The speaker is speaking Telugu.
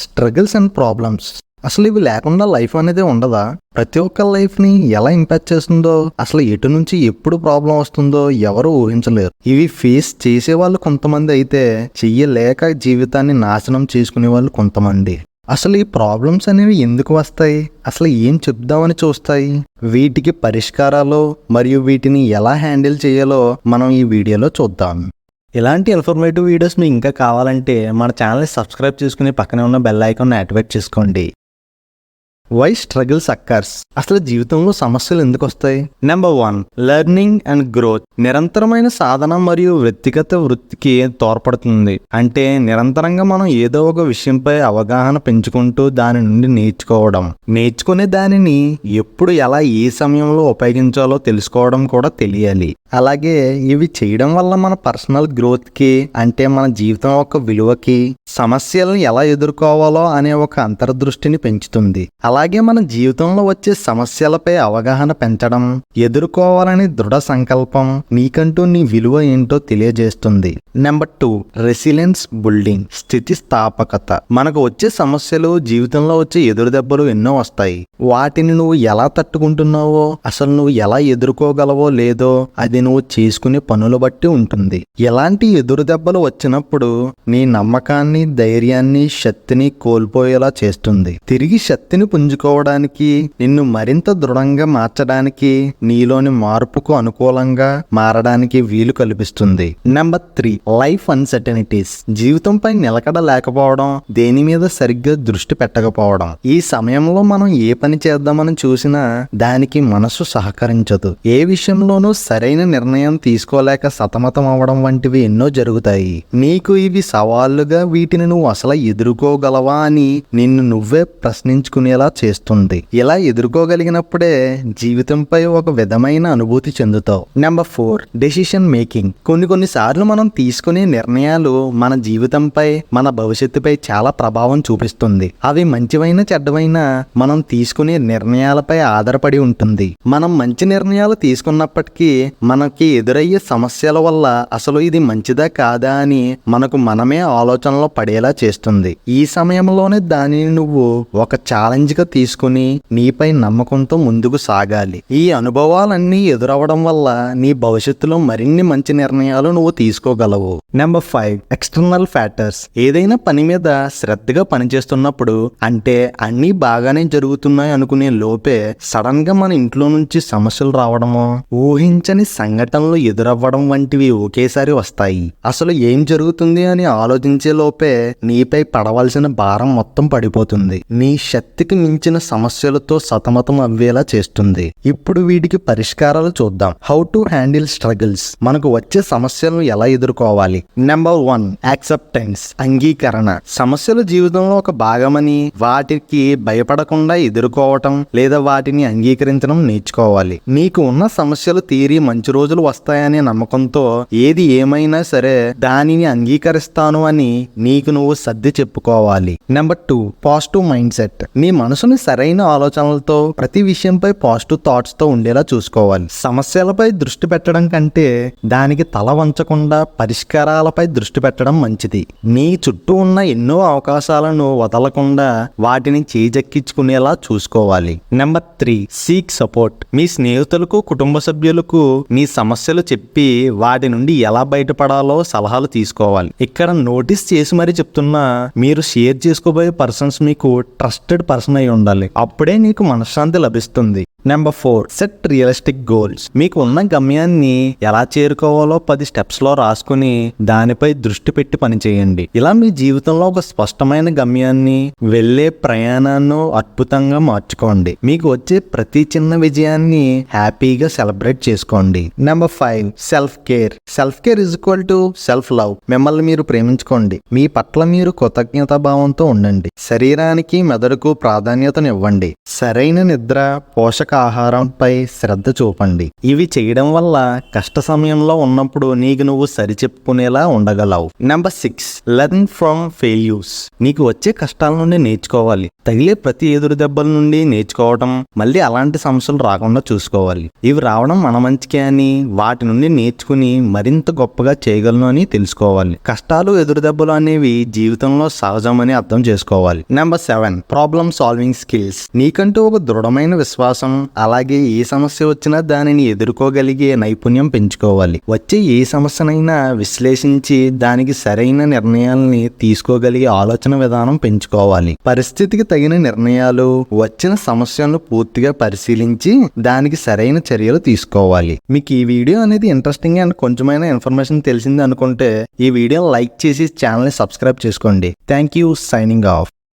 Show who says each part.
Speaker 1: స్ట్రగుల్స్ అండ్ ప్రాబ్లమ్స్ అసలు ఇవి లేకుండా లైఫ్ అనేది ఉండదా? ప్రతి ఒక్క లైఫ్ని ఎలా ఇంపాక్ట్ చేస్తుందో, అసలు ఎటు నుంచి ఎప్పుడు ప్రాబ్లం వస్తుందో ఎవరు ఊహించలేరు. ఇవి ఫేస్ చేసేవాళ్ళు కొంతమంది అయితే, చెయ్యలేక జీవితాన్ని నాశనం చేసుకునే వాళ్ళు కొంతమంది. అసలు ఈ ప్రాబ్లమ్స్ అనేవి ఎందుకు వస్తాయి? అసలు ఏం చెప్దామని చూస్తాయి? వీటికి పరిష్కారాలు మరియు వీటిని ఎలా హ్యాండిల్ చేయాలో మనం ఈ వీడియోలో చూద్దాం. ఇలాంటి ఇన్ఫర్మేటివ్ వీడియోస్ మీకు ఇంకా కావాలంటే మన ఛానల్ని సబ్స్క్రైబ్ చేసుకుని పక్కనే ఉన్న బెల్ ఐకాన్ని యాక్టివేట్ చేసుకోండి. Why struggles occurs? అసలు జీవితంలో సమస్యలు ఎందుకు వస్తాయి? Number 1, learning and growth. నిరంతరమైన సాధన మరియు వ్యక్తిగత వృత్తికి తోడ్పడుతుంది. అంటే నిరంతరంగా మనం ఏదో ఒక విషయంపై అవగాహన పెంచుకుంటూ దాని నుండి నేర్చుకునే దానిని ఎప్పుడు ఎలా ఏ సమయంలో ఉపయోగించాలో తెలుసుకోవడం కూడా తెలియాలి. అలాగే ఇవి చేయడం వల్ల మన పర్సనల్ గ్రోత్కి, అంటే మన జీవితం యొక్క విలువకి, సమస్యలను ఎలా ఎదుర్కోవాలో అనే ఒక అంతర్దృష్టిని పెంచుతుంది. అలాగే మన జీవితంలో వచ్చే సమస్యలపై అవగాహన పెంచడం, ఎదుర్కోవాలని దృఢ సంకల్పం, నీకంటూ నీ విలువ ఏంటో తెలియజేస్తుంది. Number 2, resilience building. స్థితిస్థాపకత. మనకు వచ్చే సమస్యలు, జీవితంలో వచ్చే ఎదురు దెబ్బలు ఎన్నో వస్తాయి. వాటిని నువ్వు ఎలా తట్టుకుంటున్నావో, అసలు నువ్వు ఎలా ఎదుర్కోగలవో లేదో అది నువ్వు చేసుకునే పనుల బట్టి ఉంటుంది. ఎలాంటి ఎదురు దెబ్బలు వచ్చినప్పుడు నీ నమ్మకాన్ని, ధైర్యాన్ని, శక్తిని కోల్పోయేలా చేస్తుంది. తిరిగి శక్తిని పుంజుకోవడానికి, నిన్ను మరింత దృఢంగా మార్చడానికి, నీలోని మార్పుకు అనుకూలంగా మారడానికి వీలు కల్పిస్తుంది. Number 3, life uncertainties. జీవితంపై నిలకడ లేకపోవడం, దేని మీద సరిగ్గా దృష్టి పెట్టకపోవడం. ఈ సమయంలో మనం ఏ పని చేద్దామని చూసినా దానికి మనసు సహకరించదు. ఏ విషయంలోనూ సరైన నిర్ణయం తీసుకోలేక సతమతం అవ్వడం వంటివి ఎన్నో జరుగుతాయి. నీకు ఇవి సవాళ్లుగా, వీటిని నువ్వు అసలు ఎదుర్కోగలవా అని నిన్ను నువ్వే ప్రశ్నించుకునేలా చేస్తుంది. ఇలా ఎదుర్కోగలిగినప్పుడే జీవితంపై ఒక విధమైన అనుభూతి చెందుతావు. Number 4, decision making. కొన్నిసార్లు మనం తీసుకునే నిర్ణయాలు మన జీవితంపై, మన భవిష్యత్తుపై చాలా ప్రభావం చూపిస్తుంది. అవి మంచివైనా చెడ్డవైనా మనం తీసుకునే నిర్ణయాలపై ఆధారపడి ఉంటుంది. మనం మంచి నిర్ణయాలు తీసుకున్నప్పటికీ మనకి ఎదురయ్యే సమస్యల వల్ల అసలు ఇది మంచిదా కాదా అని మనమే ఆలోచనలో పడేలా చేస్తుంది. ఈ సమయంలోనే దానిని నువ్వు ఒక ఛాలెంజ్ గా తీసుకుని నీపై నమ్మకంతో ముందుకు సాగాలి. ఈ అనుభవాలన్నీ ఎదురవడం వల్ల నీ భవిష్యత్తులో మరిన్ని మంచి నిర్ణయాలు నువ్వు తీసుకోగలవు. Number 5, external factors. ఏదైనా పని మీద శ్రద్ధగా పనిచేస్తున్నప్పుడు, అంటే అన్నీ బాగానే జరుగుతున్నాయి అనుకునే లోపే సడన్ గా మన ఇంట్లో నుంచి సమస్యలు రావడమో, ఊహించని సంఘటనలు ఎదురవ్వడం వంటివి ఒకేసారి వస్తాయి. అసలు ఏం జరుగుతుంది అని ఆలోచించే లోపే నీపై పడవలసిన భారం మొత్తం పడిపోతుంది. నీ శక్తికి మించిన సమస్యలతో సతమతం అవ్వేలా చేస్తుంది. ఇప్పుడు వీటికి పరిష్కారాలు చూద్దాం. How to handle struggles. మనకు వచ్చే సమస్యలను ఎలా ఎదుర్కోవాలి? Number 1, acceptance. అంగీకరణ. సమస్యలు జీవితంలో ఒక భాగమని, వాటికి భయపడకుండా ఎదుర్కోవటం లేదా వాటిని అంగీకరించడం నేర్చుకోవాలి. నీకు ఉన్న సమస్యలు తీరి మంచి రోజులు వస్తాయనే నమ్మకంతో ఏది ఏమైనా సరే దానిని అంగీకరిస్తాను అని నీకు నువ్వు సర్ది చెప్పుకోవాలి. Number 2, positive mind set. నీ మనసుని సరైన ఆలోచనలతో, ప్రతి విషయంపై పాజిటివ్ థాట్స్ తో ఉండేలా చూసుకోవాలి. సమస్యలపై దృష్టి పెట్టడం కంటే దానికి తల వంచకుండా పరిష్కారాలపై దృష్టి పెట్టడం మంచిది. నీ చుట్టూ ఉన్న ఎన్నో అవకాశాలను వదలకుండా వాటిని చేజెక్కించుకునేలా చూసుకోవాలి. Number 3, seek support. మీ స్నేహితులకు, కుటుంబ సభ్యులకు నీ సమస్యలు చెప్పి వాటి నుండి ఎలా బయటపడాలో సలహాలు తీసుకోవాలి. ఇక్కడ నోటీస్ చేసి మరీ చెప్తున్నా, మీరు షేర్ చేసుకోబోయే పర్సన్స్ మీకు ట్రస్టెడ్ పర్సన్ అయి ఉండాలి. అప్పుడే నీకు మనశ్శాంతి లభిస్తుంది. Number 4, set realistic goals. మీకు ఉన్న గమ్యాన్ని ఎలా చేరుకోవాలో 10 స్టెప్స్ లో రాసుకుని దానిపై దృష్టి పెట్టి పనిచేయండి. ఇలా మీ జీవితంలో ఒక స్పష్టమైన గమ్యాన్ని, వెళ్లే ప్రయాణాన్ని అద్భుతంగా మార్చుకోండి. మీకు వచ్చే ప్రతి చిన్న విజయాన్ని హ్యాపీగా సెలబ్రేట్ చేసుకోండి. Number 5, self care. Self care is equal to self love. మిమ్మల్ని మీరు ప్రేమించుకోండి. మీ పట్ల మీరు కృతజ్ఞతా భావంతో ఉండండి. శరీరానికి, మెదడుకు ప్రాధాన్యతను ఇవ్వండి. సరైన నిద్ర, పోషక పోషకాహారంపై శ్రద్ధ చూపండి. ఇవి చేయడం వల్ల కష్ట సమయంలో ఉన్నప్పుడు నీకు నువ్వు సరిచెప్పుకునేలా ఉండగలవు. Number 6, learn from failures. నీకు వచ్చే కష్టాల నుండి నేర్చుకోవాలి. తగిలే ప్రతి ఎదురు దెబ్బల నుండి నేర్చుకోవడం, మళ్ళీ అలాంటి సమస్యలు రాకుండా చూసుకోవాలి. ఇవి రావడం మన మంచికే అని, వాటి నుండి నేర్చుకుని మరింత గొప్పగా చేయగలను అని తెలుసుకోవాలి. కష్టాలు ఎదురు దెబ్బలు అనేవి జీవితంలో సహజమని అర్థం చేసుకోవాలి. Number 7, problem solving skills. నీకంటూ ఒక దృఢమైన విశ్వాసం, అలాగే ఏ సమస్య వచ్చినా దానిని ఎదుర్కోగలిగే నైపుణ్యం పెంచుకోవాలి. వచ్చే ఏ సమస్యనైనా విశ్లేషించి దానికి సరైన నిర్ణయాలని తీసుకోగలిగే ఆలోచన విధానం పెంచుకోవాలి. పరిస్థితికి తగిన నిర్ణయాలు, వచ్చిన సమస్యలను పూర్తిగా పరిశీలించి దానికి సరైన చర్యలు తీసుకోవాలి. మీకు ఈ వీడియో అనేది ఇంట్రెస్టింగ్ అండ్ కొంచెమైనా ఇన్ఫర్మేషన్ తెలిసింది అనుకుంటే ఈ వీడియోని లైక్ చేసి ఛానల్ని సబ్స్క్రైబ్ చేసుకోండి. Thank you. Signing off.